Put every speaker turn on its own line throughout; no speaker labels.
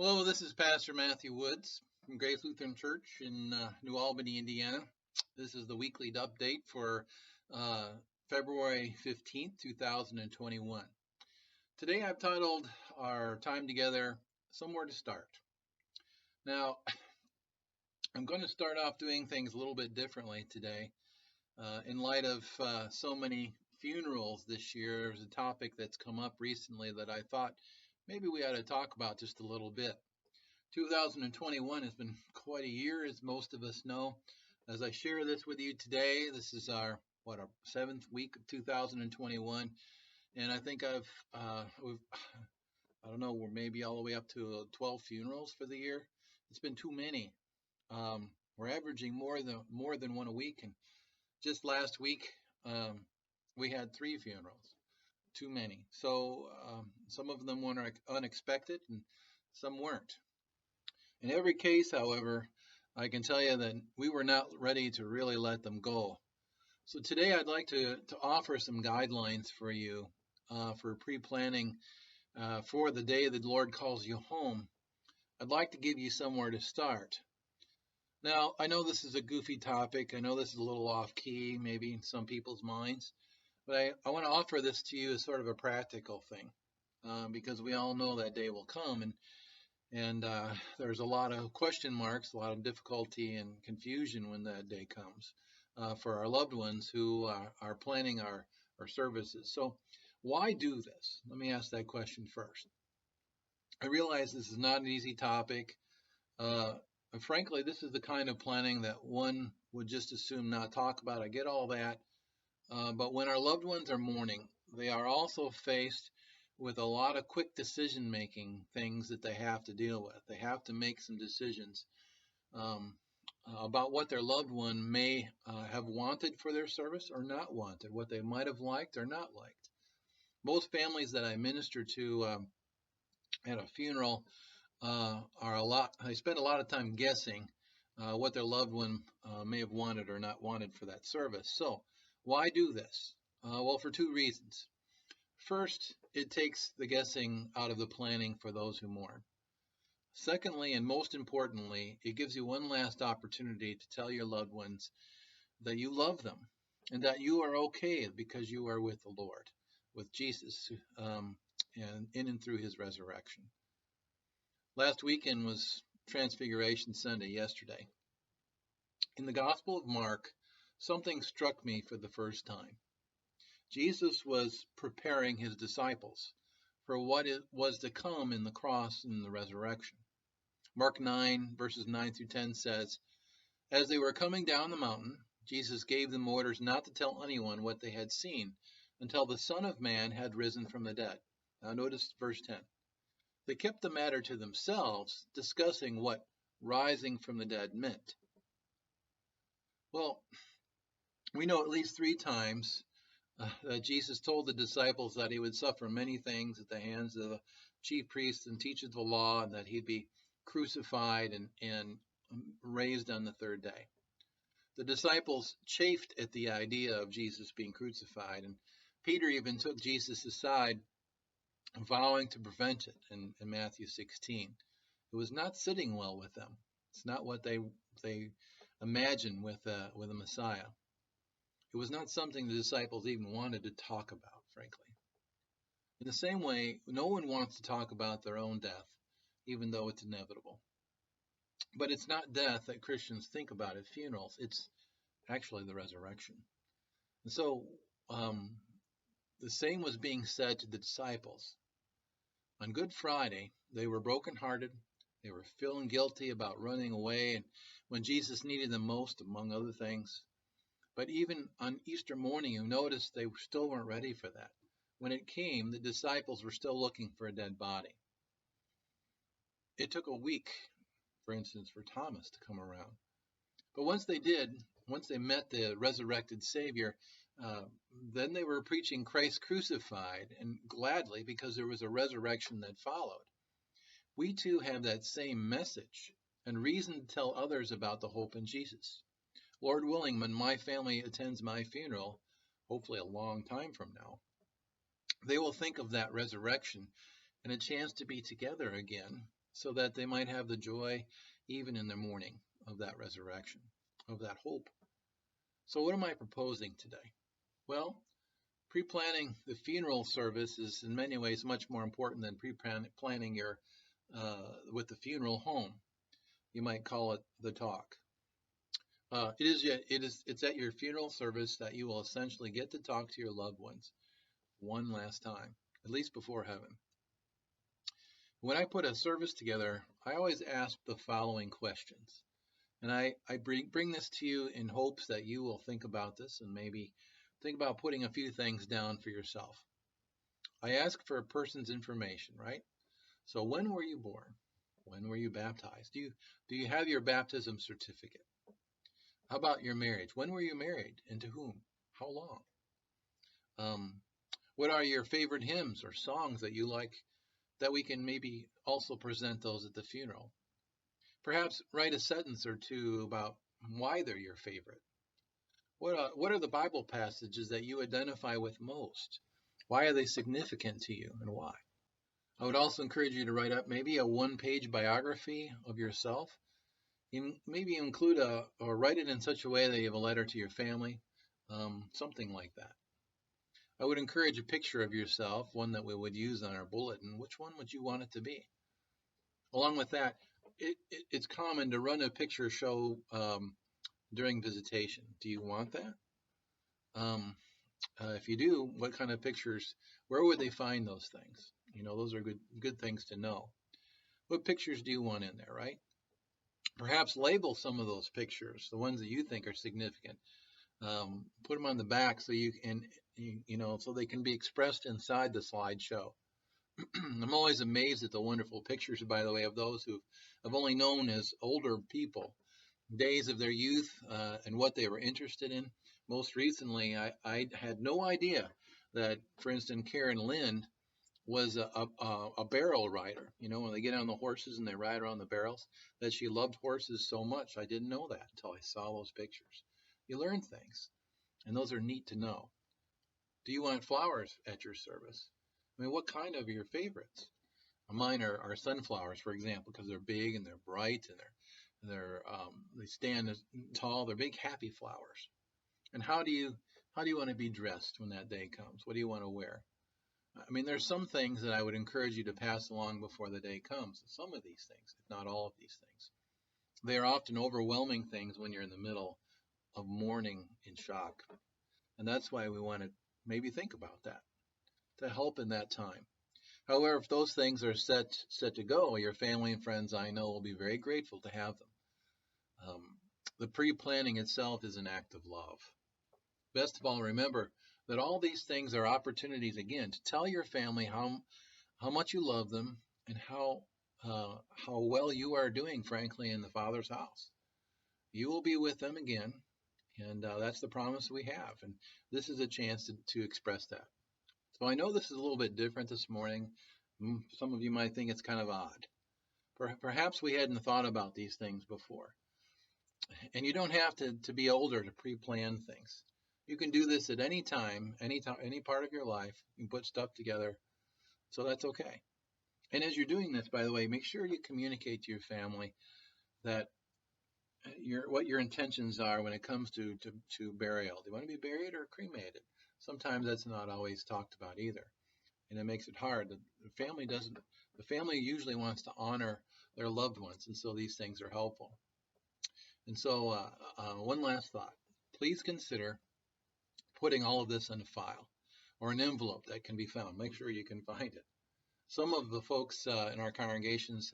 Hello, this is Pastor Matthew Woods from Grace Lutheran Church in New Albany, Indiana. This is the weekly update for uh, February 15th, 2021. Today I've titled our time together, Somewhere to Start. Now, I'm going to start off doing things a little bit differently today. In light of so many funerals this year, there's a topic that's come up recently that I thought maybe we ought to talk about just a little bit. 2021 has been quite a year, as most of us know. As I share this with you today, this is our seventh week of 2021, and I think I don't know, we're maybe all the way up to 12 funerals for the year. It's been too many. We're averaging more than one a week, and just last week we had 3 funerals. Too many. So some of them were unexpected, and some weren't. In every case, however, I can tell you that we were not ready to really let them go. So today I'd like to offer some guidelines for you for pre-planning for the day the Lord calls you home. I'd like to give you somewhere to start. Now, I know this is a goofy topic. I know this is a little off key, maybe in some people's minds, but I want to offer this to you as sort of a practical thing because we all know that day will come, and there's a lot of question marks, a lot of difficulty and confusion when that day comes for our loved ones who are planning our services. So why do this? Let me ask that question first. I realize this is not an easy topic. Uh, Frankly, this is the kind of planning that one would just assume not talk about. I get all that. But when our loved ones are mourning, they are also faced with a lot of quick decision-making things that they have to deal with. They have to make some decisions um, about what their loved one may have wanted for their service or not wanted, what they might have liked or not liked. Most families that I minister to at a funeral they spend a lot of time guessing what their loved one may have wanted or not wanted for that service. So why do this? Well, for 2 reasons. First, it takes the guessing out of the planning for those who mourn. Secondly, and most importantly, it gives you one last opportunity to tell your loved ones that you love them and that you are okay because you are with the Lord, with Jesus, and in and through his resurrection. Last weekend was Transfiguration Sunday, yesterday. In the Gospel of Mark, something struck me for the first time. Jesus was preparing his disciples for what was to come in the cross and the resurrection. Mark 9, verses 9 through 10 says, "As they were coming down the mountain, Jesus gave them orders not to tell anyone what they had seen until the Son of Man had risen from the dead." Now notice verse 10. They kept the matter to themselves, discussing what rising from the dead meant. Well, we know at least 3 times that Jesus told the disciples that he would suffer many things at the hands of the chief priests and teachers of the law, and that he'd be crucified and raised on the 3rd day. The disciples chafed at the idea of Jesus being crucified, and Peter even took Jesus aside, vowing to prevent it in Matthew 16. It was not sitting well with them. It's not what they imagined with a Messiah. It was not something the disciples even wanted to talk about, frankly. In the same way, no one wants to talk about their own death, even though it's inevitable. But it's not death that Christians think about at funerals. It's actually the resurrection. And so the same was being said to the disciples. On Good Friday, they were brokenhearted. They were feeling guilty about running away and when Jesus needed them most, among other things. But even on Easter morning, you notice they still weren't ready for that. When it came, the disciples were still looking for a dead body. It took a week, for instance, for Thomas to come around. But once they met the resurrected Savior, then they were preaching Christ crucified, and gladly, because there was a resurrection that followed. We too have that same message and reason to tell others about the hope in Jesus. Lord willing, when my family attends my funeral, hopefully a long time from now, they will think of that resurrection and a chance to be together again, so that they might have the joy even in the morning of that resurrection, of that hope. So, what am I proposing today? Well, pre-planning the funeral service is in many ways much more important than pre-planning your with the funeral home. You might call it the talk. It's at your funeral service that you will essentially get to talk to your loved ones one last time, at least before heaven. When I put a service together, I always ask the following questions. And I bring this to you in hopes that you will think about this and maybe think about putting a few things down for yourself. I ask for a person's information, right? So when were you born? When were you baptized? Do you have your baptism certificate? How about your marriage? When were you married and to whom? How long? Um, what are your favorite hymns or songs that you like that we can maybe also present those at the funeral? Perhaps write a sentence or two about why they're your favorite. What are the Bible passages that you identify with most? Why are they significant to you and why? I would also encourage you to write up maybe a one-page biography of yourself. Maybe include or write it in such a way that you have a letter to your family, something like that. I would encourage a picture of yourself, one that we would use on our bulletin. Which one would you want it to be? Along with that, it's common to run a picture show during visitation. Do you want that? If you do, what kind of pictures? Where would they find those things? Those are good things to know. What pictures do you want in there, right? Perhaps label some of those pictures, the ones that you think are significant. Put them on the back so so they can be expressed inside the slideshow. I'm always amazed at the wonderful pictures, by the way, of those who have only known as older people, days of their youth and what they were interested in. Most recently, I had no idea that, for instance, Karen Lind was a barrel rider. When they get on the horses and they ride around the barrels, that she loved horses so much. I didn't know that until I saw those pictures. You learn things, and those are neat to know. Do you want flowers at your service? I mean, what kind of your favorites? Mine are sunflowers, for example, because they're big and they're bright and they stand tall. They're big, happy flowers. And how do you want to be dressed when that day comes? What do you want to wear? I mean, there's some things that I would encourage you to pass along before the day comes. Some of these things, if not all of these things, they are often overwhelming things when you're in the middle of mourning in shock, and that's why we want to maybe think about that to help in that time. However, if those things are set to go, your family and friends, I know, will be very grateful to have them. The pre-planning itself is an act of love. Best of all, remember that all these things are opportunities, again, to tell your family how much you love them and how well you are doing, frankly, in the Father's house. You will be with them again, and that's the promise we have. And this is a chance to express that. So I know this is a little bit different this morning. Some of you might think it's kind of odd. Perhaps we hadn't thought about these things before. And you don't have to be older to pre-plan things. You can do this at any time, any part of your life. You can put stuff together, so that's okay. And as you're doing this, by the way, make sure you communicate to your family that what your intentions are when it comes to burial. Do you want to be buried or cremated? Sometimes that's not always talked about either, and it makes it hard. The family usually wants to honor their loved ones, and so these things are helpful. And so one last thought. Please consider putting all of this in a file or an envelope that can be found. Make sure you can find it. Some of the folks in our congregations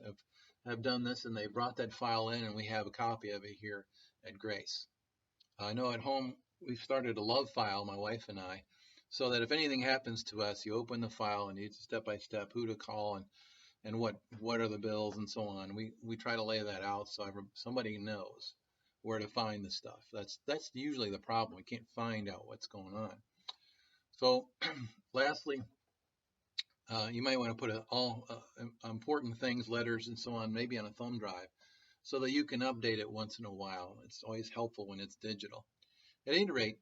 have done this, and they brought that file in, and we have a copy of it here at Grace. I know at home we've started a love file, my wife and I, so that if anything happens to us, you open the file and you step by step who to call and what are the bills and so on. We try to lay that out so somebody knows where to find the stuff. That's usually the problem. We can't find out what's going on. So lastly, you might want to put all important things, letters and so on, maybe on a thumb drive so that you can update it once in a while. It's always helpful when it's digital. At any rate,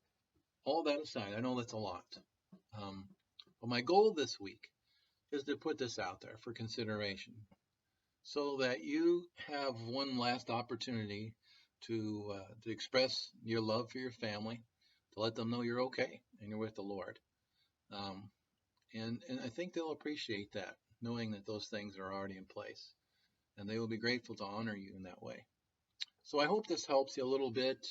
all that aside, I know that's a lot. But my goal this week is to put this out there for consideration. so that you have one last opportunity to express your love for your family, to let them know you're okay and you're with the Lord. Um, and I think they'll appreciate that, knowing that those things are already in place, and they will be grateful to honor you in that way. So I hope this helps you a little bit,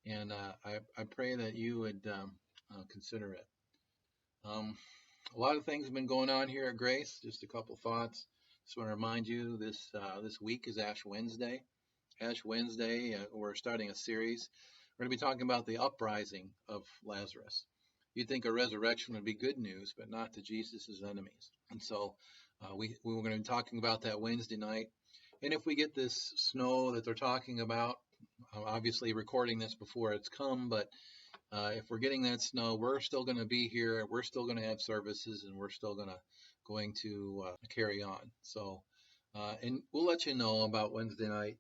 and I pray that you would consider it. Um, a lot of things have been going on here at Grace. Just a couple thoughts. Just want to remind you this week is Ash Wednesday. Ash Wednesday, we're starting a series. We're going to be talking about the uprising of Lazarus. You'd think a resurrection would be good news, but not to Jesus' enemies. And so we were going to be talking about that Wednesday night. And if we get this snow that they're talking about, obviously recording this before it's come, but if we're getting that snow, we're still going to be here. We're still going to have services, and we're still going to carry on. So, and we'll let you know about Wednesday night.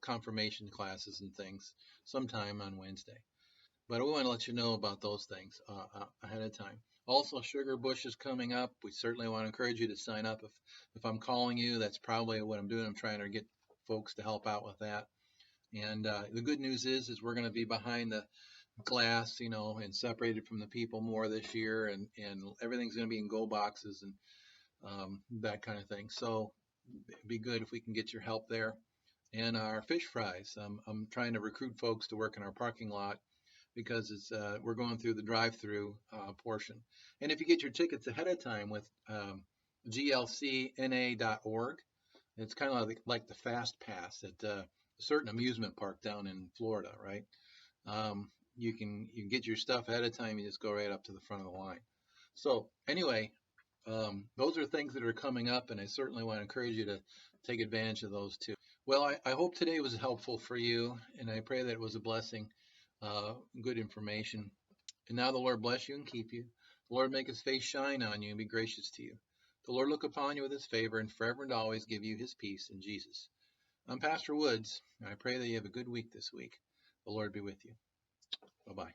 Confirmation classes and things sometime on Wednesday. But we want to let you know about those things ahead of time. Also, Sugar Bush is coming up. We certainly want to encourage you to sign up. If I'm calling you, that's probably what I'm doing. I'm trying to get folks to help out with that. And the good news is we're going to be behind the glass, and separated from the people more this year, and everything's going to be in go boxes and that kind of thing. So it'd be good if we can get your help there. And our fish fries, I'm trying to recruit folks to work in our parking lot because we're going through the drive-through portion. And if you get your tickets ahead of time with glcna.org, it's kind of like the Fast Pass at a certain amusement park down in Florida, right? You can get your stuff ahead of time. You just go right up to the front of the line. So anyway, those are things that are coming up, and I certainly want to encourage you to take advantage of those too. Well, I hope today was helpful for you, and I pray that it was a blessing, good information. And now the Lord bless you and keep you. The Lord make his face shine on you and be gracious to you. The Lord look upon you with his favor and forever and always give you his peace in Jesus. I'm Pastor Woods, and I pray that you have a good week this week. The Lord be with you. Bye-bye.